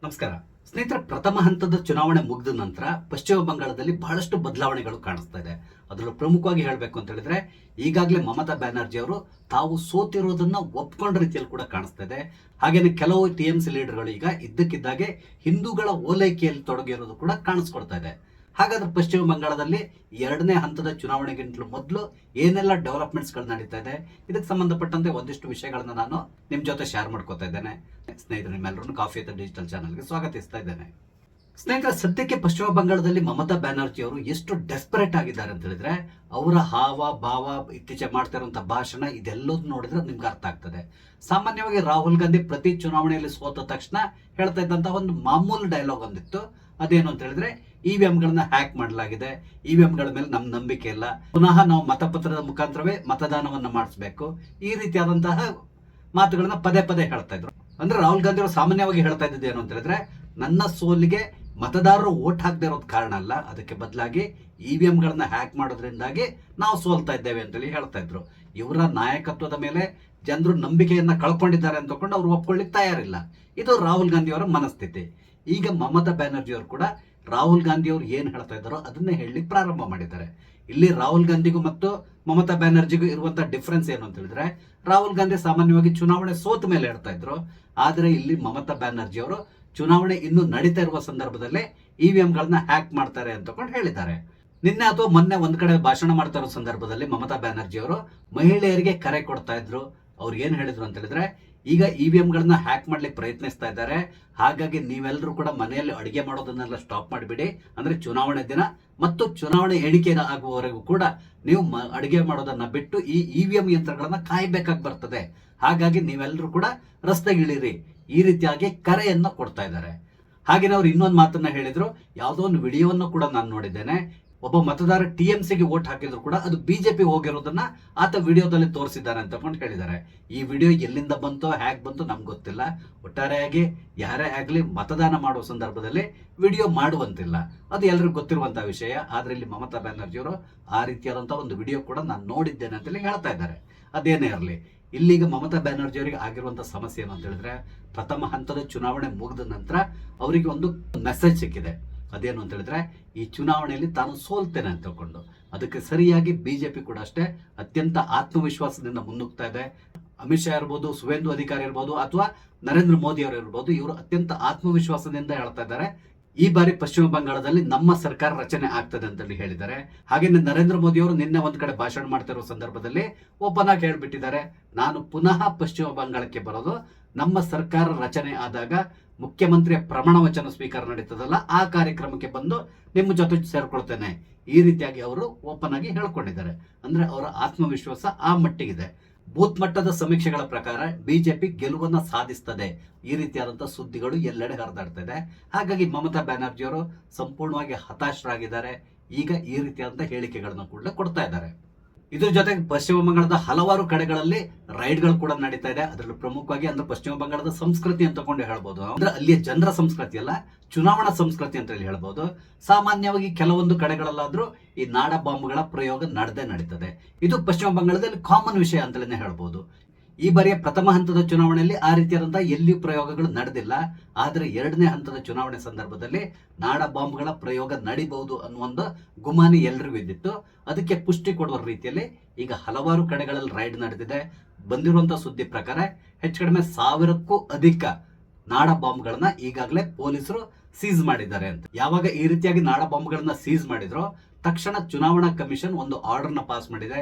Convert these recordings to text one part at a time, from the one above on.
ನಮಸ್ಕಾರ ಸ್ನೇಹಿತರೆ. ಪ್ರಥಮ ಹಂತದ ಚುನಾವಣೆ ಮುಗಿದ ನಂತರ ಪಶ್ಚಿಮ ಬಂಗಾಳದಲ್ಲಿ ಬಹಳಷ್ಟು ಬದಲಾವಣೆಗಳು ಕಾಣಿಸ್ತಾ ಇದೆ. ಅದರಲ್ಲೂ ಪ್ರಮುಖವಾಗಿ ಹೇಳಬೇಕು ಅಂತ ಹೇಳಿದ್ರೆ, ಈಗಾಗಲೇ ಮಮತಾ ಬ್ಯಾನರ್ಜಿ ಅವರು ತಾವು ಸೋತಿರೋದನ್ನ ಒಪ್ಕೊಂಡ ರೀತಿಯಲ್ಲಿ ಕೂಡ ಕಾಣಿಸ್ತಾ ಇದೆ. ಹಾಗೇನೆ ಕೆಲವು ಟಿಎಂಸಿ ಲೀಡರ್ಗಳು ಈಗ ಇದ್ದಕ್ಕಿದ್ದಾಗೆ ಹಿಂದೂಗಳ ಓಲೈಕೆಯಲ್ಲಿ ತೊಡಗಿರೋದು ಕೂಡ ಕಾಣಿಸ್ಕೊಡ್ತಾ ಇದೆ. ಹಾಗಾದ್ರೆ ಪಶ್ಚಿಮ ಬಂಗಾಳದಲ್ಲಿ ಎರಡನೇ ಹಂತದ ಚುನಾವಣೆಗಿಂತಲೂ ಮೊದಲು ಏನೆಲ್ಲ ಡೆವಲಪ್ಮೆಂಟ್ಸ್ ಗಳು ನಡೀತಾ ಇದೆ, ಇದಕ್ಕೆ ಸಂಬಂಧಪಟ್ಟಂತೆ ಒಂದಿಷ್ಟು ವಿಷಯಗಳನ್ನ ನಾನು ನಿಮ್ ಜೊತೆ ಶೇರ್ ಮಾಡ್ಕೋತಾ ಇದ್ದೇನೆ. ಸ್ನೇಹಿತರೆ, ನಿಮ್ಮೆಲ್ಲರೂ ಕಾಫಿ ಅಂತ ಡಿಜಿಟಲ್ ಚಾನಲ್ಗೆ ಸ್ವಾಗತಿಸ್ತಾ ಇದ್ದೇನೆ. ಸ್ನೇಹಿತರೆ, ಸದ್ಯಕ್ಕೆ ಪಶ್ಚಿಮ ಬಂಗಾಳದಲ್ಲಿ ಮಮತಾ ಬ್ಯಾನರ್ಜಿ ಅವರು ಎಷ್ಟು ಡೆಸ್ಪರೇಟ್ ಆಗಿದ್ದಾರೆ ಅಂತ ಹೇಳಿದ್ರೆ, ಅವರ ಹಾವ ಭಾವ, ಇತ್ತೀಚೆಗೆ ಮಾಡ್ತಾ ಇರುವಂತಹ ಭಾಷಣ, ಇದೆಲ್ಲದೂ ನೋಡಿದ್ರೆ ನಿಮ್ಗೆ ಅರ್ಥ ಆಗ್ತದೆ. ಸಾಮಾನ್ಯವಾಗಿ ರಾಹುಲ್ ಗಾಂಧಿ ಪ್ರತಿ ಚುನಾವಣೆಯಲ್ಲಿ ಸೋತ ತಕ್ಷಣ ಹೇಳ್ತಾ ಇದ್ದಂತಹ ಒಂದು ಮಾಮೂಲು ಡೈಲಾಗ್ ಒಂದಿತ್ತು. ಅದೇನು ಅಂತ ಹೇಳಿದ್ರೆ, ಇವಿಎಂಗಳನ್ನ ಹ್ಯಾಕ್ ಮಾಡಲಾಗಿದೆ, ಇವಿಎಂಗಳ ಮೇಲೆ ನಮ್ ನಂಬಿಕೆ ಇಲ್ಲ, ಪುನಃ ನಾವು ಮತಪತ್ರದ ಮುಖಾಂತರವೇ ಮತದಾನವನ್ನ ಮಾಡಿಸ್ಬೇಕು, ಈ ರೀತಿಯಾದಂತಹ ಮಾತುಗಳನ್ನ ಪದೇ ಪದೇ ಹೇಳ್ತಾ ಇದ್ರು. ಅಂದ್ರೆ ರಾಹುಲ್ ಗಾಂಧಿ ಅವರು ಸಾಮಾನ್ಯವಾಗಿ ಹೇಳ್ತಾ ಇದ್ದಿದ್ದು ಏನು ಅಂತ ಹೇಳಿದ್ರೆ, ನನ್ನ ಸೋಲಿಗೆ ಮತದಾರರು ವೋಟ್ ಹಾಕದೇ ಇರೋದು ಕಾರಣ ಅಲ್ಲ, ಅದಕ್ಕೆ ಬದಲಾಗಿ ಇವಿಎಂಗಳನ್ನ ಹ್ಯಾಕ್ ಮಾಡೋದ್ರಿಂದಾಗಿ ನಾವು ಸೋಲ್ತಾ ಇದ್ದೇವೆ ಅಂತೇಳಿ ಹೇಳ್ತಾ ಇದ್ರು. ಇವರ ನಾಯಕತ್ವದ ಮೇಲೆ ಜನರು ನಂಬಿಕೆಯನ್ನ ಕಳ್ಕೊಂಡಿದ್ದಾರೆ ಅಂತ ತಗೊಂಡು ಅವ್ರು ಒಪ್ಕೊಳ್ಳಿಕ್ ತಯಾರಿಲ್ಲ. ಇದು ರಾಹುಲ್ ಗಾಂಧಿ ಅವರ ಮನಸ್ಥಿತಿ. ಈಗ ಮಮತಾ ಬ್ಯಾನರ್ಜಿ ಅವರು ಕೂಡ ರಾಹುಲ್ ಗಾಂಧಿ ಅವರು ಏನ್ ಹೇಳ್ತಾ ಇದ್ದಾರೋ ಅದನ್ನೇ ಹೇಳಲಿಕ್ಕೆ ಪ್ರಾರಂಭ ಮಾಡಿದ್ದಾರೆ. ಇಲ್ಲಿ ರಾಹುಲ್ ಗಾಂಧಿಗೂ ಮತ್ತು ಮಮತಾ ಬ್ಯಾನರ್ಜಿಗೂ ಇರುವಂತಹ ಡಿಫರೆನ್ಸ್ ಏನು ಅಂತ ಹೇಳಿದ್ರೆ, ರಾಹುಲ್ ಗಾಂಧಿ ಸಾಮಾನ್ಯವಾಗಿ ಚುನಾವಣೆ ಸೋತ ಮೇಲೆ ಹೇಳ್ತಾ ಇದ್ರು, ಆದ್ರೆ ಇಲ್ಲಿ ಮಮತಾ ಬ್ಯಾನರ್ಜಿ ಅವರು ಚುನಾವಣೆ ಇನ್ನು ನಡೀತಾ ಇರುವ ಸಂದರ್ಭದಲ್ಲೇ ಇವಿಎಂಗಳನ್ನ ಹ್ಯಾಕ್ ಮಾಡ್ತಾರೆ ಅಂತ ಹೇಳಿದ್ದಾರೆ. ನಿನ್ನೆ ಅಥವಾ ಮೊನ್ನೆ ಒಂದ್ ಕಡೆ ಭಾಷಣ ಮಾಡ್ತಾ ಇರೋ ಸಂದರ್ಭದಲ್ಲಿ ಮಮತಾ ಬ್ಯಾನರ್ಜಿ ಅವರು ಮಹಿಳೆಯರಿಗೆ ಕರೆ ಕೊಡ್ತಾ ಇದ್ರು. ಅವ್ರು ಏನ್ ಹೇಳಿದ್ರು ಅಂತ ಹೇಳಿದ್ರೆ, ಈಗ ಇವಿಎಂಗಳನ್ನ ಹ್ಯಾಕ್ ಮಾಡ್ಲಿಕ್ಕೆ ಪ್ರಯತ್ನಿಸ್ತಾ ಇದ್ದಾರೆ, ಹಾಗಾಗಿ ನೀವೆಲ್ಲರೂ ಕೂಡ ಮನೆಯಲ್ಲಿ ಅಡಿಗೆ ಮಾಡೋದನ್ನೆಲ್ಲ ಸ್ಟಾಪ್ ಮಾಡಿಬಿಡಿ. ಅಂದ್ರೆ ಚುನಾವಣೆ ದಿನ ಮತ್ತು ಚುನಾವಣೆ ಎಣಿಕೆ ಆಗುವವರೆಗೂ ಕೂಡ ನೀವು ಅಡಿಗೆ ಮಾಡೋದನ್ನ ಬಿಟ್ಟು ಈ ಇವಿಎಂ ಯಂತ್ರಗಳನ್ನ ಕಾಯ್ಬೇಕಾಗಿ ಬರ್ತದೆ. ಹಾಗಾಗಿ ನೀವೆಲ್ಲರೂ ಕೂಡ ರಸ್ತೆಗಿಳಿರಿ, ಈ ರೀತಿಯಾಗಿ ಕರೆಯನ್ನ ಕೊಡ್ತಾ ಇದ್ದಾರೆ. ಹಾಗೆ ಅವ್ರು ಇನ್ನೊಂದು ಮಾತನ್ನ ಹೇಳಿದ್ರು. ಯಾವುದೋ ಒಂದು ವಿಡಿಯೋವನ್ನು ಕೂಡ ನಾನು ನೋಡಿದ್ದೇನೆ. ಒಬ್ಬ ಮತದಾರ ಟಿಎಂಸಿಗೆ ವೋಟ್ ಹಾಕಿದ್ರು ಕೂಡ ಅದು ಬಿಜೆಪಿ ಹೋಗಿರೋದನ್ನ ಆತ ವಿಡಿಯೋದಲ್ಲಿ ತೋರಿಸಿದ್ದಾರೆ ಅಂತ ಹೇಳಿದ್ದಾರೆ. ಈ ವಿಡಿಯೋ ಎಲ್ಲಿಂದ ಬಂತೋ ಹ್ಯಾಕ್ ಬಂತೋ ನಮ್ಗೆ ಗೊತ್ತಿಲ್ಲ. ಒಟ್ಟಾರೆಯಾಗಿ ಯಾರೇ ಆಗ್ಲಿ ಮತದಾನ ಮಾಡುವ ಸಂದರ್ಭದಲ್ಲಿ ವಿಡಿಯೋ ಮಾಡುವಂತಿಲ್ಲ, ಅದು ಎಲ್ರಿಗೂ ಗೊತ್ತಿರುವಂತಹ ವಿಷಯ. ಆದ್ರೆ ಇಲ್ಲಿ ಮಮತಾ ಬ್ಯಾನರ್ಜಿ ಅವರು ಆ ರೀತಿಯಾದಂತಹ ಒಂದು ವಿಡಿಯೋ ಕೂಡ ನಾನು ನೋಡಿದ್ದೇನೆ ಅಂತ ಹೇಳ್ತಾ ಇದ್ದಾರೆ. ಅದೇನೇ ಇರಲಿ, ಇಲ್ಲಿಗ ಮಮತಾ ಬ್ಯಾನರ್ಜಿ ಅವರಿಗೆ ಆಗಿರುವಂತಹ ಸಮಸ್ಯೆ ಏನು ಅಂತ ಹೇಳಿದ್ರೆ, ಪ್ರಥಮ ಹಂತದ ಚುನಾವಣೆ ಮುಗಿದ ನಂತರ ಅವರಿಗೆ ಒಂದು ಮೆಸೇಜ್ ಸಿಕ್ಕಿದೆ. ಅದೇನು ಅಂತ ಹೇಳಿದ್ರೆ, ಈ ಚುನಾವಣೆಯಲ್ಲಿ ತಾನು ಸೋಲ್ತೇನೆ ಅಂತ ತಿಳ್ಕೊಂಡು, ಅದಕ್ಕೆ ಸರಿಯಾಗಿ ಬಿಜೆಪಿ ಕೂಡ ಅಷ್ಟೇ ಅತ್ಯಂತ ಆತ್ಮವಿಶ್ವಾಸದಿಂದ ಮುನ್ನುಗ್ತಾ ಇದೆ. ಅಮಿತ್ ಶಾ ಇರ್ಬೋದು, ಸುವೇಂದು ಅಧಿಕಾರಿ ಇರ್ಬೋದು, ಅಥವಾ ನರೇಂದ್ರ ಮೋದಿ ಅವರು ಇರ್ಬೋದು, ಇವರು ಅತ್ಯಂತ ಆತ್ಮವಿಶ್ವಾಸದಿಂದ ಹೇಳ್ತಾ ಇದ್ದಾರೆ, ಈ ಬಾರಿ ಪಶ್ಚಿಮ ಬಂಗಾಳದಲ್ಲಿ ನಮ್ಮ ಸರ್ಕಾರ ರಚನೆ ಆಗ್ತದೆ ಅಂತ ಹೇಳಿದ್ದಾರೆ. ಹಾಗೇನೆ ನರೇಂದ್ರ ಮೋದಿ ಅವರು ನಿನ್ನೆ ಒಂದ್ ಕಡೆ ಭಾಷಣ ಮಾಡ್ತಾ ಇರೋ ಸಂದರ್ಭದಲ್ಲಿ ಓಪನ್ ಆಗಿ ಹೇಳ್ಬಿಟ್ಟಿದ್ದಾರೆ, ನಾನು ಪುನಃ ಪಶ್ಚಿಮ ಬಂಗಾಳಕ್ಕೆ ಬರೋದು ನಮ್ಮ ಸರ್ಕಾರ ರಚನೆ ಆದಾಗ ಮುಖ್ಯಮಂತ್ರಿಯ ಪ್ರಮಾಣ ವಚನ ಸ್ವೀಕಾರ ನಡೀತದಲ್ಲ, ಆ ಕಾರ್ಯಕ್ರಮಕ್ಕೆ ಬಂದು ನಿಮ್ಮ ಜೊತೆ ಸೇರ್ಕೊಳ್ತೇನೆ. ಈ ರೀತಿಯಾಗಿ ಅವರು ಓಪನ್ ಆಗಿ ಹೇಳ್ಕೊಂಡಿದ್ದಾರೆ. ಅಂದ್ರೆ ಅವರ ಆತ್ಮವಿಶ್ವಾಸ ಆ ಮಟ್ಟಿಗಿದೆ. ಬೂತ್ ಮಟ್ಟದ ಸಮೀಕ್ಷೆಗಳ ಪ್ರಕಾರ ಬಿಜೆಪಿ ಗೆಲುವನ್ನ ಸಾಧಿಸ್ತದೆ, ಈ ರೀತಿಯಾದಂತಹ ಸುದ್ದಿಗಳು ಎಲ್ಲೆಡೆ ಹರಿದಾಡ್ತಾ ಇದೆ. ಹಾಗಾಗಿ ಮಮತಾ ಬ್ಯಾನರ್ಜಿ ಅವರು ಸಂಪೂರ್ಣವಾಗಿ ಹತಾಶರಾಗಿದ್ದಾರೆ. ಈಗ ಈ ರೀತಿಯಾದಂತಹ ಹೇಳಿಕೆಗಳನ್ನು ಕೂಡ ಕೊಡ್ತಾ ಇದ್ದಾರೆ. ಇದ್ರ ಜೊತೆಗೆ ಪಶ್ಚಿಮ ಬಂಗಾಳದ ಹಲವಾರು ಕಡೆಗಳಲ್ಲಿ ರೈಡ್ಗಳು ಕೂಡ ನಡೀತಾ ಇದೆ. ಅದರಲ್ಲೂ ಪ್ರಮುಖವಾಗಿ ಅಂದ್ರೆ ಪಶ್ಚಿಮ ಬಂಗಾಳದ ಸಂಸ್ಕೃತಿ ಅಂತ ಹೇಳ್ಬೋದು. ಅಂದ್ರೆ ಅಲ್ಲಿಯ ಜನರ ಸಂಸ್ಕೃತಿ ಅಲ್ಲ, ಚುನಾವಣಾ ಸಂಸ್ಕೃತಿ ಅಂತ ಹೇಳ್ಬೋದು. ಸಾಮಾನ್ಯವಾಗಿ ಕೆಲವೊಂದು ಕಡೆಗಳಲ್ಲಾದ್ರೂ ಈ ನಾಡ ಬಾಂಬ್ಗಳ ಪ್ರಯೋಗ ನಡೀತದೆ. ಇದು ಪಶ್ಚಿಮ ಬಂಗಾಳದಲ್ಲಿ ಕಾಮನ್ ವಿಷಯ ಅಂತಲೇ ಹೇಳ್ಬೋದು. ಈ ಬಾರಿಯ ಪ್ರಥಮ ಹಂತದ ಚುನಾವಣೆಯಲ್ಲಿ ಆ ರೀತಿಯಾದಂತಹ ಎಲ್ಲಿಯೂ ಪ್ರಯೋಗಗಳು ನಡೆದಿಲ್ಲ. ಆದರೆ ಎರಡನೇ ಹಂತದ ಚುನಾವಣೆ ಸಂದರ್ಭದಲ್ಲಿ ನಾಡ ಬಾಂಬ್ಗಳ ಪ್ರಯೋಗ ನಡೀಬಹುದು ಅನ್ನುವಂಥ ಗುಮಾನಿ ಎಲ್ರಿಗೂ ಇದ್ದಿತ್ತು. ಅದಕ್ಕೆ ಪುಷ್ಟಿ ಕೊಡುವ ರೀತಿಯಲ್ಲಿ ಈಗ ಹಲವಾರು ಕಡೆಗಳಲ್ಲಿ ರೈಡ್ ನಡೆದಿದೆ. ಬಂದಿರುವಂತಹ ಸುದ್ದಿ ಪ್ರಕಾರ ಹೆಚ್ಚು ಕಡಿಮೆ 1000ಕ್ಕೂ ಅಧಿಕ ನಾಡ ಬಾಂಬ್ಗಳನ್ನ ಈಗಾಗಲೇ ಪೊಲೀಸರು ಸೀಸ್ ಮಾಡಿದ್ದಾರೆ ಅಂತ. ಯಾವಾಗ ಈ ರೀತಿಯಾಗಿ ನಾಡ ಬಾಂಬ್ಗಳನ್ನ ಸೀಸ್ ಮಾಡಿದ್ರು, ತಕ್ಷಣ ಚುನಾವಣಾ ಕಮಿಷನ್ ಒಂದು ಆರ್ಡರ್ ನ ಪಾಸ್ ಮಾಡಿದೆ,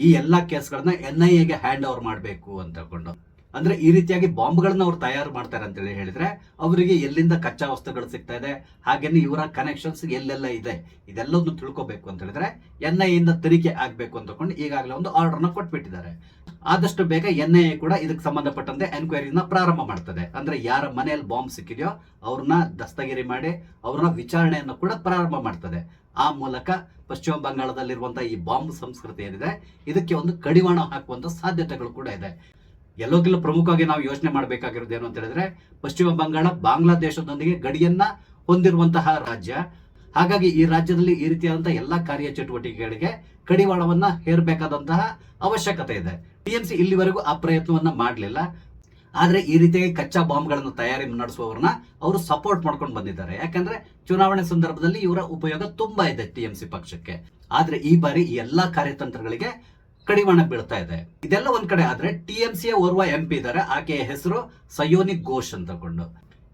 ಈ ಎಲ್ಲಾ ಕೇಸ್ಗಳನ್ನ ಎನ್ಐಎಗೆ ಹ್ಯಾಂಡ್ ಓವರ್ ಮಾಡಬೇಕು ಅಂತ ಹೇಳ್ಕೊಂಡು. ಅಂದ್ರೆ ಈ ರೀತಿಯಾಗಿ ಬಾಂಬ್ಗಳನ್ನ ಅವ್ರು ತಯಾರು ಮಾಡ್ತಾರೆ ಅಂತ ಹೇಳಿದ್ರೆ ಅವರಿಗೆ ಎಲ್ಲಿಂದ ಕಚ್ಚಾ ವಸ್ತುಗಳು ಸಿಗ್ತಾ ಇದೆ, ಹಾಗೇನೆ ಇವರ ಕನೆಕ್ಷನ್ಸ್ ಎಲ್ಲೆಲ್ಲ ಇದೆ, ಇದೆಲ್ಲವನ್ನು ತಿಳ್ಕೋಬೇಕು ಅಂತ ಹೇಳಿದ್ರೆ ಎನ್ಐಎ ಇಂದ ತನಿಖೆ ಆಗ್ಬೇಕು ಅಂತ ಈಗಾಗಲೇ ಒಂದು ಆರ್ಡರ್ ನ ಕೊಟ್ಬಿಟ್ಟಿದ್ದಾರೆ. ಆದಷ್ಟು ಬೇಗ ಎನ್ಐಎ ಕೂಡ ಇದಕ್ಕೆ ಸಂಬಂಧಪಟ್ಟಂತೆ ಎನ್ಕ್ವೈರಿನ ಪ್ರಾರಂಭ ಮಾಡ್ತದೆ. ಅಂದ್ರೆ ಯಾರ ಮನೆಯಲ್ಲಿ ಬಾಂಬ್ ಸಿಕ್ಕಿದೆಯೋ ಅವ್ರನ್ನ ದಸ್ತಗಿರಿ ಮಾಡಿ ಅವ್ರನ್ನ ವಿಚಾರಣೆಯನ್ನು ಕೂಡ ಪ್ರಾರಂಭ ಮಾಡ್ತದೆ. ಆ ಮೂಲಕ ಪಶ್ಚಿಮ ಬಂಗಾಳದಲ್ಲಿರುವಂತಹ ಈ ಬಾಂಬ್ ಸಂಸ್ಕೃತಿ ಏನಿದೆ ಇದಕ್ಕೆ ಒಂದು ಕಡಿವಾಣ ಹಾಕುವಂತ ಸಾಧ್ಯತೆಗಳು ಕೂಡ ಇದೆ. ಎಲ್ಲೋಗಿಲ್ಲ ಪ್ರಮುಖವಾಗಿ ನಾವು ಯೋಚನೆ ಮಾಡಬೇಕಾಗಿರೋದು ಏನು ಅಂತ ಹೇಳಿದ್ರೆ, ಪಶ್ಚಿಮ ಬಂಗಾಳ ಬಾಂಗ್ಲಾದೇಶದೊಂದಿಗೆ ಗಡಿಯನ್ನ ಹೊಂದಿರುವಂತಹ ರಾಜ್ಯ. ಹಾಗಾಗಿ ಈ ರಾಜ್ಯದಲ್ಲಿ ಈ ರೀತಿಯಾದಂತಹ ಎಲ್ಲಾ ಕಾರ್ಯಚಟುವಟಿಕೆಗಳಿಗೆ ಕಡಿವಾಣವನ್ನ ಹೇರಬೇಕಾದಂತಹ ಅವಶ್ಯಕತೆ ಇದೆ. ಟಿಎಂಸಿ ಇಲ್ಲಿವರೆಗೂ ಆ ಪ್ರಯತ್ನವನ್ನ ಮಾಡಲಿಲ್ಲ. ಆದ್ರೆ ಈ ರೀತಿಯಾಗಿ ಕಚ್ಚಾ ಬಾಂಬ್ಗಳನ್ನು ತಯಾರಿ ನಡೆಸುವವರನ್ನ ಅವರು ಸಪೋರ್ಟ್ ಮಾಡ್ಕೊಂಡು ಬಂದಿದ್ದಾರೆ. ಯಾಕಂದ್ರೆ ಚುನಾವಣೆ ಸಂದರ್ಭದಲ್ಲಿ ಇವರ ಉಪಯೋಗ ತುಂಬಾ ಇದೆ ಟಿಎಂಸಿ ಪಕ್ಷಕ್ಕೆ. ಆದ್ರೆ ಈ ಬಾರಿ ಈ ಎಲ್ಲಾ ಕಾರ್ಯತಂತ್ರಗಳಿಗೆ ಕಡಿವಾಣ ಬೀಳ್ತಾ ಇದೆ. ಇದೆಲ್ಲ ಒಂದ್ ಕಡೆ ಆದ್ರೆ ಟಿಎಂಸಿಯ ಓರ್ವ ಎಂಪಿ ಇದ್ದಾರೆ, ಆಕೆಯ ಹೆಸರು ಸಯೋನಿ ಘೋಷ್ ಅಂತಕೊಂಡು.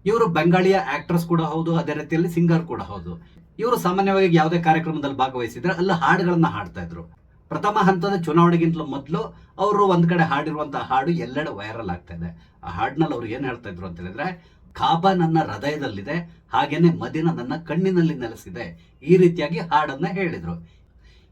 ಇವರು ಬೆಂಗಾಳಿಯ ಆಕ್ಟ್ರೆಸ್ ಕೂಡ ಹೌದು, ಅದೇ ರೀತಿಯಲ್ಲಿ ಸಿಂಗರ್ ಕೂಡ ಹೌದು. ಇವರು ಸಾಮಾನ್ಯವಾಗಿ ಯಾವುದೇ ಕಾರ್ಯಕ್ರಮದಲ್ಲಿ ಭಾಗವಹಿಸಿದ್ರೆ ಅಲ್ಲಿ ಹಾಡುಗಳನ್ನ ಹಾಡ್ತಾ ಇದ್ರು. ಪ್ರಥಮ ಹಂತದ ಚುನಾವಣೆಗಿಂತಲೂ ಮೊದಲು ಅವರು ಒಂದ್ ಕಡೆ ಹಾಡಿರುವಂತಹ ಹಾಡು ಎಲ್ಲೆಡೆ ವೈರಲ್ ಆಗ್ತಾ ಇದೆ. ಆ ಹಾಡಿನಲ್ಲಿ ಅವ್ರು ಏನ್ ಹೇಳ್ತಾ ಇದ್ರು ಅಂತ ಹೇಳಿದ್ರೆ, ಕಾಬಾ ನನ್ನ ಹೃದಯದಲ್ಲಿದೆ, ಹಾಗೇನೆ ಮದಿನ ನನ್ನ ಕಣ್ಣಿನಲ್ಲಿ ನೆಲೆಸಿದೆ, ಈ ರೀತಿಯಾಗಿ ಹಾಡನ್ನ ಹೇಳಿದ್ರು.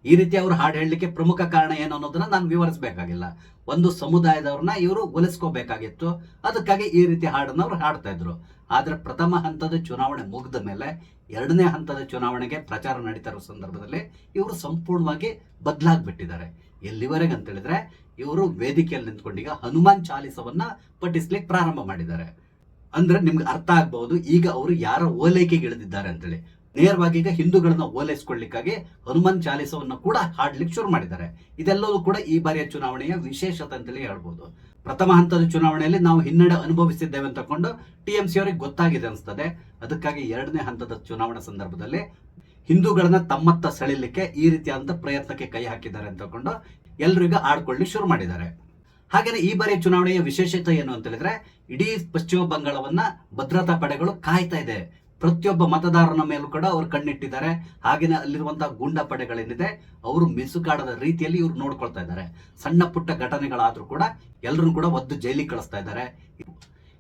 ಈ ರೀತಿ ಅವರು ಹಾಡು ಹೇಳಲಿಕ್ಕೆ ಪ್ರಮುಖ ಕಾರಣ ಏನು ಅನ್ನೋದನ್ನ ನಾನು ವಿವರಿಸಬೇಕಾಗಿಲ್ಲ. ಒಂದು ಸಮುದಾಯದವ್ರನ್ನ ಇವರು ಒಲಿಸ್ಕೋಬೇಕಾಗಿತ್ತು, ಅದಕ್ಕಾಗಿ ಈ ರೀತಿ ಹಾಡನ್ನ ಅವ್ರು ಹಾಡ್ತಾ ಇದ್ರು. ಆದ್ರೆ ಪ್ರಥಮ ಹಂತದ ಚುನಾವಣೆ ಮುಗಿದ ಮೇಲೆ ಎರಡನೇ ಹಂತದ ಚುನಾವಣೆಗೆ ಪ್ರಚಾರ ನಡೀತಾ ಇರೋ ಸಂದರ್ಭದಲ್ಲಿ ಇವರು ಸಂಪೂರ್ಣವಾಗಿ ಬದಲಾಗ್ಬಿಟ್ಟಿದ್ದಾರೆ. ಎಲ್ಲಿವರೆಗೆ ಅಂತ ಹೇಳಿದ್ರೆ, ಇವರು ವೇದಿಕೆಯಲ್ಲಿ ನಿಂತ್ಕೊಂಡೀಗ ಹನುಮಾನ್ ಚಾಲಿಸವನ್ನ ಪಠಿಸ್ಲಿಕ್ಕೆ ಪ್ರಾರಂಭ ಮಾಡಿದ್ದಾರೆ. ಅಂದ್ರೆ ನಿಮ್ಗೆ ಅರ್ಥ ಆಗ್ಬಹುದು ಈಗ ಅವರು ಯಾರ ಓಲೈಕೆಗೆ ಇಳಿದಿದ್ದಾರೆ ಅಂತೇಳಿ. ನೇರವಾಗಿ ಈಗ ಹಿಂದೂಗಳನ್ನ ಓಲೈಸ್ಕೊಳ್ಳಿಕ್ಕಾಗಿ ಹನುಮಾನ್ ಚಾಲಿಸವನ್ನ ಕೂಡ ಹಾಡ್ಲಿಕ್ಕೆ ಶುರು ಮಾಡಿದ್ದಾರೆ. ಇದೆಲ್ಲವೂ ಕೂಡ ಈ ಬಾರಿಯ ಚುನಾವಣೆಯ ವಿಶೇಷತೆ ಅಂತೇಳಿ ಹೇಳ್ಬೋದು. ಪ್ರಥಮ ಹಂತದ ಚುನಾವಣೆಯಲ್ಲಿ ನಾವು ಹಿನ್ನಡೆ ಅನುಭವಿಸಿದ್ದೇವೆ ಅಂತ ತಕೊಂಡು ಟಿಎಂಸಿ ಅವರಿಗೆ ಗೊತ್ತಾಗಿದೆ ಅನಿಸ್ತದೆ. ಅದಕ್ಕಾಗಿ ಎರಡನೇ ಹಂತದ ಚುನಾವಣಾ ಸಂದರ್ಭದಲ್ಲಿ ಹಿಂದೂಗಳನ್ನ ತಮ್ಮತ್ತ ಸೆಳೆಯಲಿಕ್ಕೆ ಈ ರೀತಿಯಾದಂತ ಪ್ರಯತ್ನಕ್ಕೆ ಕೈ ಹಾಕಿದ್ದಾರೆ ಅಂತ ತಕೊಂಡು ಎಲ್ಲರೂ ಈಗ ಆಡ್ಕೊಳ್ಳಿ ಶುರು ಮಾಡಿದ್ದಾರೆ. ಹಾಗೇನೆ ಈ ಬಾರಿಯ ಚುನಾವಣೆಯ ವಿಶೇಷತೆ ಏನು ಅಂತ ಹೇಳಿದ್ರೆ, ಇಡೀ ಪಶ್ಚಿಮ ಬಂಗಾಳವನ್ನ ಭದ್ರತಾ ಪಡೆಗಳು ಕಾಯ್ತಾ ಇದೆ. ಪ್ರತಿಯೊಬ್ಬ ಮತದಾರನ ಮೇಲೂ ಕೂಡ ಅವರು ಕಣ್ಣಿಟ್ಟಿದ್ದಾರೆ. ಹಾಗೇನೆ ಅಲ್ಲಿರುವಂತಹ ಗೂಂಡಾ ಪಡೆಗಳೇನಿದೆ ಅವರು ಮಿಸುಕಾಡದ ರೀತಿಯಲ್ಲಿ ಇವ್ರು ನೋಡ್ಕೊಳ್ತಾ ಇದ್ದಾರೆ. ಸಣ್ಣ ಪುಟ್ಟ ಘಟನೆಗಳಾದ್ರೂ ಕೂಡ ಎಲ್ಲರನ್ನು ಕೂಡ ಒದ್ದು ಜೈಲಿಗೆ ಕಳಿಸ್ತಾ ಇದ್ದಾರೆ.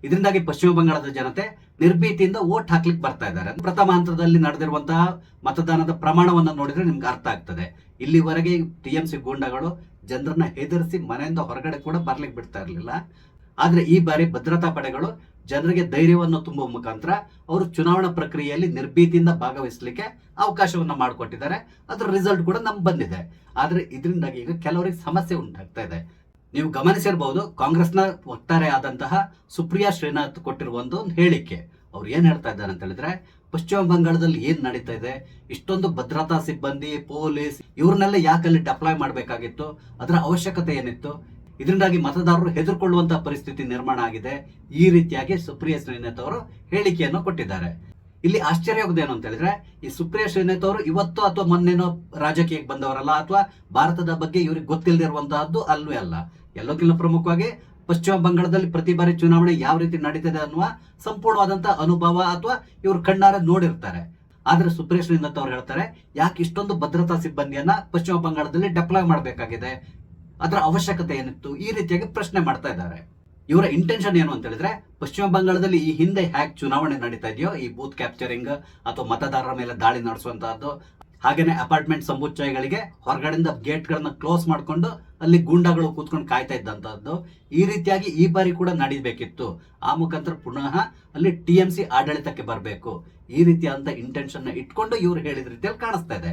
ಇದರಿಂದಾಗಿ ಪಶ್ಚಿಮ ಬಂಗಾಳದ ಜನತೆ ನಿರ್ಭೀತಿಯಿಂದ ವೋಟ್ ಹಾಕ್ಲಿಕ್ಕೆ ಬರ್ತಾ ಇದ್ದಾರೆ. ಪ್ರಥಮ ಹಂತದಲ್ಲಿ ನಡೆದಿರುವಂತಹ ಮತದಾನದ ಪ್ರಮಾಣವನ್ನು ನೋಡಿದ್ರೆ ನಿಮ್ಗೆ ಅರ್ಥ ಆಗ್ತದೆ. ಇಲ್ಲಿವರೆಗೆ ಟಿಎಂಸಿ ಗೂಂಡಾಗಳು ಜನರನ್ನ ಹೆದರಿಸಿ ಮನೆಯಿಂದ ಹೊರಗಡೆ ಕೂಡ ಬರ್ಲಿಕ್ಕೆ ಬಿಡ್ತಾ ಇರಲಿಲ್ಲ. ಆದ್ರೆ ಈ ಬಾರಿ ಭದ್ರತಾ ಪಡೆಗಳು ಜನರಿಗೆ ಧೈರ್ಯವನ್ನು ತುಂಬುವ ಮುಖಾಂತರ ಅವರು ಚುನಾವಣಾ ಪ್ರಕ್ರಿಯೆಯಲ್ಲಿ ನಿರ್ಭೀತಿಯಿಂದ ಭಾಗವಹಿಸಲಿಕ್ಕೆ ಅವಕಾಶವನ್ನ ಮಾಡಿಕೊಟ್ಟಿದ್ದಾರೆ. ಅದರ ರಿಸಲ್ಟ್ ಕೂಡ ನಮ್ಗೆ ಬಂದಿದೆ. ಆದ್ರೆ ಇದರಿಂದಾಗಿ ಈಗ ಕೆಲವರಿಗೆ ಸಮಸ್ಯೆ ಉಂಟಾಗ್ತಾ ಇದೆ. ನೀವು ಗಮನಿಸಿರಬಹುದು, ಕಾಂಗ್ರೆಸ್ನ ವಕ್ತಾರೆ ಆದಂತಹ ಸುಪ್ರಿಯಾ ಶ್ರೀನಾಥ್ ಕೊಟ್ಟಿರುವ ಒಂದು ಹೇಳಿಕೆ. ಅವ್ರು ಏನ್ ಹೇಳ್ತಾ ಇದ್ದಾರೆ ಅಂತ ಹೇಳಿದ್ರೆ, ಪಶ್ಚಿಮ ಬಂಗಾಳದಲ್ಲಿ ಏನ್ ನಡೀತಾ ಇದೆ, ಇಷ್ಟೊಂದು ಭದ್ರತಾ ಸಿಬ್ಬಂದಿ, ಪೊಲೀಸ್ ಇವ್ರನ್ನೆಲ್ಲ ಯಾಕಲ್ಲಿ ಡಿಪ್ಲಾಯ್ ಮಾಡಬೇಕಾಗಿತ್ತು, ಅದರ ಅವಶ್ಯಕತೆ ಏನಿತ್ತು, ಇದರಿಂದಾಗಿ ಮತದಾರರು ಹೆದರ್ಕೊಳ್ಳುವಂತಹ ಪರಿಸ್ಥಿತಿ ನಿರ್ಮಾಣ ಆಗಿದೆ. ಈ ರೀತಿಯಾಗಿ ಸುಪ್ರಿಯಾ ಶ್ರೀನಾಥ್ ಅವರು ಹೇಳಿಕೆಯನ್ನು ಕೊಟ್ಟಿದ್ದಾರೆ. ಇಲ್ಲಿ ಆಶ್ಚರ್ಯವಾಗುದೇನು ಅಂತ ಹೇಳಿದ್ರೆ, ಈ ಸುಪ್ರಿಯಾ ಶ್ರೀನಾಥ್ ಅವರು ಇವತ್ತು ಅಥವಾ ಮೊನ್ನೆನೋ ರಾಜಕೀಯಕ್ಕೆ ಬಂದವರಲ್ಲ, ಅಥವಾ ಭಾರತದ ಬಗ್ಗೆ ಇವ್ರಿಗೆ ಗೊತ್ತಿಲ್ಲದಿರುವಂತಹದ್ದು ಅಲ್ಲವೇ ಅಲ್ಲ. ಎಲ್ಲಕ್ಕಿಂತ ಪ್ರಮುಖವಾಗಿ ಪಶ್ಚಿಮ ಬಂಗಾಳದಲ್ಲಿ ಪ್ರತಿ ಬಾರಿ ಚುನಾವಣೆ ಯಾವ ರೀತಿ ನಡೀತಿದೆ ಅನ್ನುವ ಸಂಪೂರ್ಣವಾದಂತಹ ಅನುಭವ ಅಥವಾ ಇವರು ಕಣ್ಣಾರೆ ನೋಡಿರ್ತಾರೆ. ಆದ್ರೆ ಸುಪ್ರಿಯಾ ಶ್ರೀನಾಥ್ ಅವರು ಹೇಳ್ತಾರೆ, ಯಾಕೆ ಇಷ್ಟೊಂದು ಭದ್ರತಾ ಸಿಬ್ಬಂದಿಯನ್ನ ಪಶ್ಚಿಮ ಬಂಗಾಳದಲ್ಲಿ ಡೆಪ್ಲಾಯ್ ಮಾಡಬೇಕಾಗಿದೆ, ಅದರ ಅವಶ್ಯಕತೆ ಏನಿತ್ತು, ಈ ರೀತಿಯಾಗಿ ಪ್ರಶ್ನೆ ಮಾಡ್ತಾ ಇದ್ದಾರೆ. ಇವರ ಇಂಟೆನ್ಷನ್ ಏನು ಅಂತ ಹೇಳಿದ್ರೆ, ಪಶ್ಚಿಮ ಬಂಗಾಳದಲ್ಲಿ ಈ ಹಿಂದೆ ಹ್ಯಾಕ್ ಚುನಾವಣೆ ನಡೀತಾ ಇದೆಯೋ, ಈ ಬೂತ್ ಕ್ಯಾಪ್ಚರಿಂಗ್ ಅಥವಾ ಮತದಾರರ ಮೇಲೆ ದಾಳಿ ನಡೆಸುವಂತಹದ್ದು, ಹಾಗೇನೆ ಅಪಾರ್ಟ್ಮೆಂಟ್ ಸಮುಚ್ಚಯಗಳಿಗೆ ಹೊರಗಡೆಯಿಂದ ಗೇಟ್ ಗಳನ್ನ ಕ್ಲೋಸ್ ಮಾಡಿಕೊಂಡು ಅಲ್ಲಿ ಗೂಂಡಾಗಳು ಕೂತ್ಕೊಂಡು ಕಾಯ್ತಾ ಇದ್ದಂತಹದ್ದು, ಈ ರೀತಿಯಾಗಿ ಈ ಬಾರಿ ಕೂಡ ನಡೀಬೇಕಿತ್ತು. ಆ ಮುಖಾಂತರ ಪುನಃ ಅಲ್ಲಿ ಟಿಎಂಸಿ ಆಡಳಿತಕ್ಕೆ ಬರಬೇಕು, ಈ ರೀತಿಯಾದಂತ ಇಂಟೆನ್ಷನ್ ಇಟ್ಕೊಂಡು ಇವ್ರು ಹೇಳಿದ ರೀತಿಯಲ್ಲಿ ಕಾಣಿಸ್ತಾ ಇದೆ.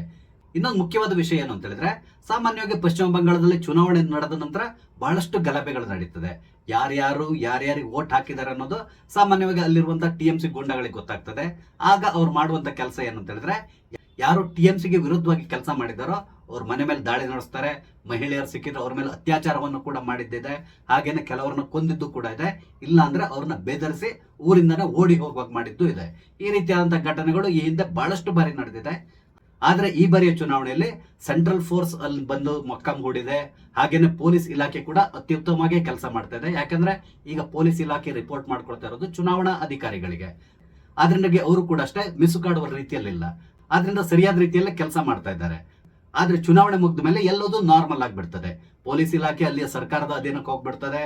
ಇನ್ನೊಂದು ಮುಖ್ಯವಾದ ವಿಷಯ ಏನು ಅಂತ ಹೇಳಿದ್ರೆ, ಸಾಮಾನ್ಯವಾಗಿ ಪಶ್ಚಿಮ ಬಂಗಾಳದಲ್ಲಿ ಚುನಾವಣೆ ನಡೆದ ನಂತರ ಬಹಳಷ್ಟು ಗಲಭೆಗಳು ನಡೀತದೆ. ಯಾರ್ಯಾರಿಗೆ ವೋಟ್ ಹಾಕಿದ್ದಾರೆ ಅನ್ನೋದು ಸಾಮಾನ್ಯವಾಗಿ ಅಲ್ಲಿರುವಂತಹ ಟಿಎಂಸಿ ಗೂಂಡಾಗಳಿಗೆ ಗೊತ್ತಾಗ್ತದೆ. ಆಗ ಅವ್ರು ಮಾಡುವಂತ ಕೆಲಸ ಏನು ಅಂತ ಹೇಳಿದ್ರೆ, ಯಾರು ಟಿಎಂಸಿಗೆ ವಿರುದ್ಧವಾಗಿ ಕೆಲಸ ಮಾಡಿದಾರೋ ಅವ್ರ ಮನೆ ಮೇಲೆ ದಾಳಿ ನಡೆಸ್ತಾರೆ. ಮಹಿಳೆಯರು ಸಿಕ್ಕಿದ್ರೆ ಅವ್ರ ಮೇಲೆ ಅತ್ಯಾಚಾರವನ್ನು ಕೂಡ ಮಾಡಿದ್ದಿದೆ. ಹಾಗೇನೆ ಕೆಲವರನ್ನ ಕೊಂದಿದ್ದು ಕೂಡ ಇದೆ. ಇಲ್ಲ ಅಂದ್ರೆ ಅವ್ರನ್ನ ಬೆದರಿಸಿ ಊರಿಂದನೇ ಓಡಿ ಹೋಗುವಾಗ ಮಾಡಿದ್ದು ಇದೆ. ಈ ರೀತಿಯಾದಂತಹ ಘಟನೆಗಳು ಈ ಹಿಂದೆ ಬಹಳಷ್ಟು ಬಾರಿ ನಡೆದಿದೆ. ಆದ್ರೆ ಈ ಬಾರಿಯ ಚುನಾವಣೆಯಲ್ಲಿ ಸೆಂಟ್ರಲ್ ಫೋರ್ಸ್ ಅಲ್ಲಿ ಬಂದು ಮೊಕ್ಕಂ ಹೂಡಿದೆ. ಹಾಗೇನೆ ಪೊಲೀಸ್ ಇಲಾಖೆ ಕೂಡ ಅತ್ಯುತ್ತಮವಾಗಿ ಕೆಲಸ ಮಾಡ್ತಾ ಇದೆ. ಯಾಕಂದ್ರೆ ಈಗ ಪೊಲೀಸ್ ಇಲಾಖೆ ರಿಪೋರ್ಟ್ ಮಾಡ್ಕೊಳ್ತಾ ಇರೋದು ಚುನಾವಣಾ ಅಧಿಕಾರಿಗಳಿಗೆ. ಆದ್ರಿಂದಾಗಿ ಅವರು ಕೂಡ ಅಷ್ಟೇ ಮಿಸುಕಾಡುವ ರೀತಿಯಲ್ಲಿಲ್ಲ. ಆದ್ರಿಂದ ಸರಿಯಾದ ರೀತಿಯಲ್ಲೇ ಕೆಲಸ ಮಾಡ್ತಾ ಇದ್ದಾರೆ. ಆದ್ರೆ ಚುನಾವಣೆ ಮುಗಿದ ಮೇಲೆ ಎಲ್ಲದೂ ನಾರ್ಮಲ್ ಆಗಿಬಿಡ್ತದೆ. ಪೊಲೀಸ್ ಇಲಾಖೆ ಅಲ್ಲಿಯ ಸರ್ಕಾರದ ಅಧೀನಕ್ಕೆ ಹೋಗ್ಬಿಡ್ತದೆ.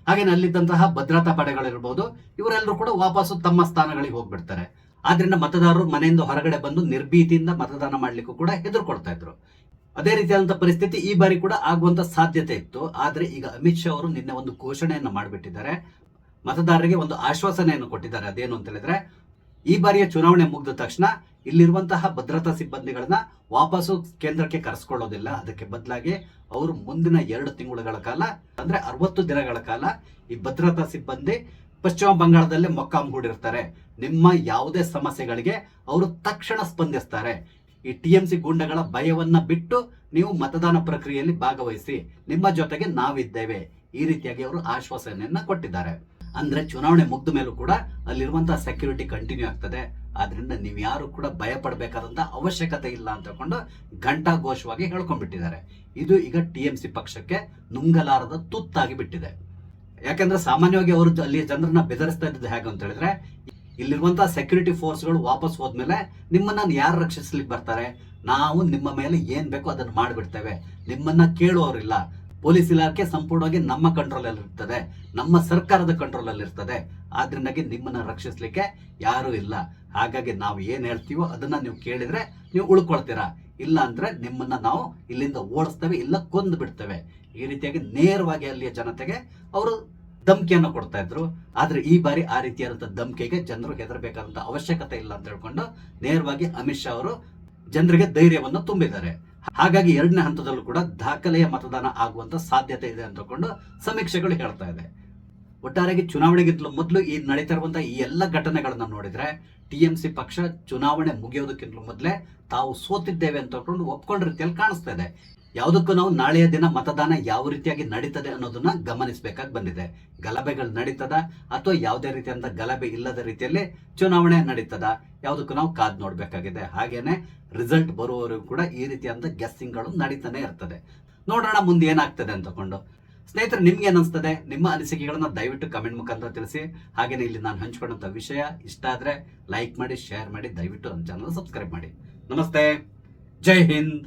ಹಾಗೇನೆ ಅಲ್ಲಿದ್ದಂತಹ ಭದ್ರತಾ ಪಡೆಗಳಿರ್ಬೋದು, ಇವರೆಲ್ಲರೂ ಕೂಡ ವಾಪಸ್ಸು ತಮ್ಮ ಸ್ಥಾನಗಳಿಗೆ ಹೋಗ್ಬಿಡ್ತಾರೆ. ಆದ್ರಿಂದ ಮತದಾರರು ಮನೆಯಿಂದ ಹೊರಗಡೆ ಬಂದು ನಿರ್ಭೀತಿಯಿಂದ ಮತದಾನ ಮಾಡ್ಲಿಕ್ಕೂ ಕೂಡ ಹೆದರ್ಕೊಳ್ತಾ ಇದ್ರು. ಅದೇ ರೀತಿಯಾದಂತಹ ಪರಿಸ್ಥಿತಿ ಈ ಬಾರಿ ಕೂಡ ಆಗುವಂತ ಸಾಧ್ಯತೆ ಇತ್ತು. ಆದ್ರೆ ಈಗ ಅಮಿತ್ ಶಾ ಅವರು ನಿನ್ನೆ ಒಂದು ಘೋಷಣೆಯನ್ನ ಮಾಡಿಬಿಟ್ಟಿದ್ದಾರೆ. ಮತದಾರರಿಗೆ ಒಂದು ಆಶ್ವಾಸನೆಯನ್ನು ಕೊಟ್ಟಿದ್ದಾರೆ. ಅದೇನು ಅಂತ ಹೇಳಿದ್ರೆ, ಈ ಬಾರಿಯ ಚುನಾವಣೆ ಮುಗಿದ ತಕ್ಷಣ ಇಲ್ಲಿರುವಂತಹ ಭದ್ರತಾ ಸಿಬ್ಬಂದಿಗಳನ್ನ ವಾಪಸ್ಸು ಕೇಂದ್ರಕ್ಕೆ ಕರೆಸ್ಕೊಳ್ಳೋದಿಲ್ಲ. ಅದಕ್ಕೆ ಬದಲಾಗಿ ಅವರು ಮುಂದಿನ 2 ತಿಂಗಳುಗಳ ಕಾಲ, ಅಂದ್ರೆ 60 ದಿನಗಳ ಕಾಲ ಈ ಭದ್ರತಾ ಸಿಬ್ಬಂದಿ ಪಶ್ಚಿಮ ಬಂಗಾಳದಲ್ಲೇ ಮೊಕ್ಕಾಂ ಹೂಡಿರ್ತಾರೆ. ನಿಮ್ಮ ಯಾವುದೇ ಸಮಸ್ಯೆಗಳಿಗೆ ಅವರು ತಕ್ಷಣ ಸ್ಪಂದಿಸ್ತಾರೆ. ಈ ಟಿಎಂಸಿ ಗೂಂಡಗಳ ಭಯವನ್ನ ಬಿಟ್ಟು ನೀವು ಮತದಾನ ಪ್ರಕ್ರಿಯೆಯಲ್ಲಿ ಭಾಗವಹಿಸಿ, ನಿಮ್ಮ ಜೊತೆಗೆ ನಾವಿದ್ದೇವೆ, ಈ ರೀತಿಯಾಗಿ ಅವರು ಆಶ್ವಾಸನೆಯನ್ನ ಕೊಟ್ಟಿದ್ದಾರೆ. ಅಂದ್ರೆ ಚುನಾವಣೆ ಮುಗ್ದ ಮೇಲೂ ಕೂಡ ಅಲ್ಲಿರುವಂತಹ ಸೆಕ್ಯೂರಿಟಿ ಕಂಟಿನ್ಯೂ ಆಗ್ತದೆ. ಆದ್ರಿಂದ ನೀವು ಯಾರು ಕೂಡ ಭಯ ಪಡಬೇಕಾದಂತ ಅವಶ್ಯಕತೆ ಇಲ್ಲ ಅಂತ ಹೇಳ್ಕೊಂಡು ಘಂಟಾಘೋಷವಾಗಿ ಹೇಳ್ಕೊಂಡ್ಬಿಟ್ಟಿದ್ದಾರೆ. ಇದು ಈಗ TMC ಪಕ್ಷಕ್ಕೆ ನುಂಗಲಾರದ ತುತ್ತಾಗಿ ಬಿಟ್ಟಿದೆ. ಯಾಕಂದ್ರೆ ಸಾಮಾನ್ಯವಾಗಿ ಅವರು ಅಲ್ಲಿ ಜನರನ್ನ ಬೆದರಿಸ್ತಾ ಇದ್ದದ್ದು ಹೇಗೆ ಅಂತ ಹೇಳಿದ್ರೆ, ಇಲ್ಲಿರುವಂತಹ ಸೆಕ್ಯೂರಿಟಿ ಫೋರ್ಸ್ಗಳು ವಾಪಸ್ ಹೋದ್ಮೇಲೆ ನಿಮ್ಮನ್ನ ಯಾರು ರಕ್ಷಿಸ್ಲಿಕ್ಕೆ ಬರ್ತಾರೆ, ನಾವು ನಿಮ್ಮ ಮೇಲೆ ಏನ್ ಬೇಕೋ ಅದನ್ನ ಮಾಡಿಬಿಡ್ತೇವೆ, ನಿಮ್ಮನ್ನ ಕೇಳುವವರಿಲ್ಲ, ಪೊಲೀಸ್ ಇಲಾಖೆ ಸಂಪೂರ್ಣವಾಗಿ ನಮ್ಮ ಕಂಟ್ರೋಲ್ ಅಲ್ಲಿ ಇರ್ತದೆ, ನಮ್ಮ ಸರ್ಕಾರದ ಕಂಟ್ರೋಲ್ ಅಲ್ಲಿ ಇರ್ತದೆ, ಆದ್ರಿಂದಾಗಿ ನಿಮ್ಮನ್ನ ರಕ್ಷಿಸ್ಲಿಕ್ಕೆ ಯಾರು ಇಲ್ಲ. ಹಾಗಾಗಿ ನಾವು ಏನ್ ಹೇಳ್ತೀವೋ ಅದನ್ನ ನೀವು ಕೇಳಿದ್ರೆ ನೀವು ಉಳ್ಕೊಳ್ತೀರಾ, ಇಲ್ಲ ಅಂದ್ರೆ ನಿಮ್ಮನ್ನ ನಾವು ಇಲ್ಲಿಂದ ಓಡಿಸ್ತೇವೆ, ಇಲ್ಲ ಕೊಂದು ಬಿಡ್ತೇವೆ. ಈ ರೀತಿಯಾಗಿ ನೇರವಾಗಿ ಅಲ್ಲಿಯ ಜನತೆಗೆ ಅವರು ಧಮಕಿಯನ್ನು ಕೊಡ್ತಾ ಇದ್ರು. ಆದ್ರೆ ಈ ಬಾರಿ ಆ ರೀತಿಯಾದಂತಹ ಧಮಕಿಗೆ ಜನರು ಹೆದರಬೇಕಾದಂತ ಅವಶ್ಯಕತೆ ಇಲ್ಲ ಅಂತ ಹೇಳ್ಕೊಂಡು ನೇರವಾಗಿ ಅಮಿತ್ ಶಾ ಅವರು ಜನರಿಗೆ ಧೈರ್ಯವನ್ನು ತುಂಬಿದ್ದಾರೆ. ಹಾಗಾಗಿ 2ನೇ ಹಂತದಲ್ಲೂ ಕೂಡ ದಾಖಲೆಯ ಮತದಾನ ಆಗುವಂತ ಸಾಧ್ಯತೆ ಇದೆ ಅಂತ ಕೊಂಡು ಸಮೀಕ್ಷೆಗಳು ಹೇಳ್ತಾ ಇದೆ. ಒಟ್ಟಾರೆಯಾಗಿ ಚುನಾವಣೆಗಿಂತಲೂ ಮೊದಲು ಈ ನಡೀತಾ ಇರುವಂತಹ ಈ ಎಲ್ಲ ಘಟನೆಗಳನ್ನ ನೋಡಿದ್ರೆ TMC ಪಕ್ಷ ಚುನಾವಣೆ ಮುಗಿಯೋದಕ್ಕಿಂತಲೂ ಮೊದಲೇ ತಾವು ಸೋತಿದ್ದೇವೆ ಅಂತ ಒಪ್ಕೊಂಡ ರೀತಿಯಲ್ಲಿ ಕಾಣಿಸ್ತಾ ಇದೆ. ಯಾವುದಕ್ಕೂ ನಾವು ನಾಳೆಯ ದಿನ ಮತದಾನ ಯಾವ ರೀತಿಯಾಗಿ ನಡೀತದೆ ಅನ್ನೋದನ್ನ ಗಮನಿಸಬೇಕಾಗಿ ಬಂದಿದೆ. ಗಲಭೆಗಳು ನಡೀತದ ಅಥವಾ ಯಾವುದೇ ರೀತಿಯಾದ ಗಲಭೆ ಇಲ್ಲದ ರೀತಿಯಲ್ಲಿ ಚುನಾವಣೆ ನಡೀತದ, ಯಾವುದಕ್ಕೂ ನಾವು ಕಾದ್ ನೋಡ್ಬೇಕಾಗಿದೆ. ಹಾಗೇನೆ ರಿಸಲ್ಟ್ ಬರುವವರೆಗೂ ಕೂಡ ಈ ರೀತಿಯಾದ ಗೆಸ್ಸಿಂಗ್ಗಳು ನಡೀತಾನೆ ಇರ್ತದೆ. ನೋಡೋಣ ಮುಂದೆ ಏನಾಗ್ತದೆ ಅಂತಕೊಂಡು. ಸ್ನೇಹಿತರೆ, ನಿಮ್ಗೆ ಏನಿಸ್ತದೆ? ನಿಮ್ಮ ಅನಿಸಿಕೆಗಳನ್ನ ದಯವಿಟ್ಟು ಕಮೆಂಟ್ ಮುಖಾಂತರ ತಿಳಿಸಿ. ಹಾಗೇನೆ ಇಲ್ಲಿ ನಾನು ಹಂಚಿಕೊಂಡಂತ ವಿಷಯ ಇಷ್ಟ ಆದ್ರೆ ಲೈಕ್ ಮಾಡಿ, ಶೇರ್ ಮಾಡಿ, ದಯವಿಟ್ಟು ನನ್ನ ಚಾನಲ್ ಸಬ್ಸ್ಕ್ರೈಬ್ ಮಾಡಿ. ನಮಸ್ತೆ, ಜೈ ಹಿಂದ್.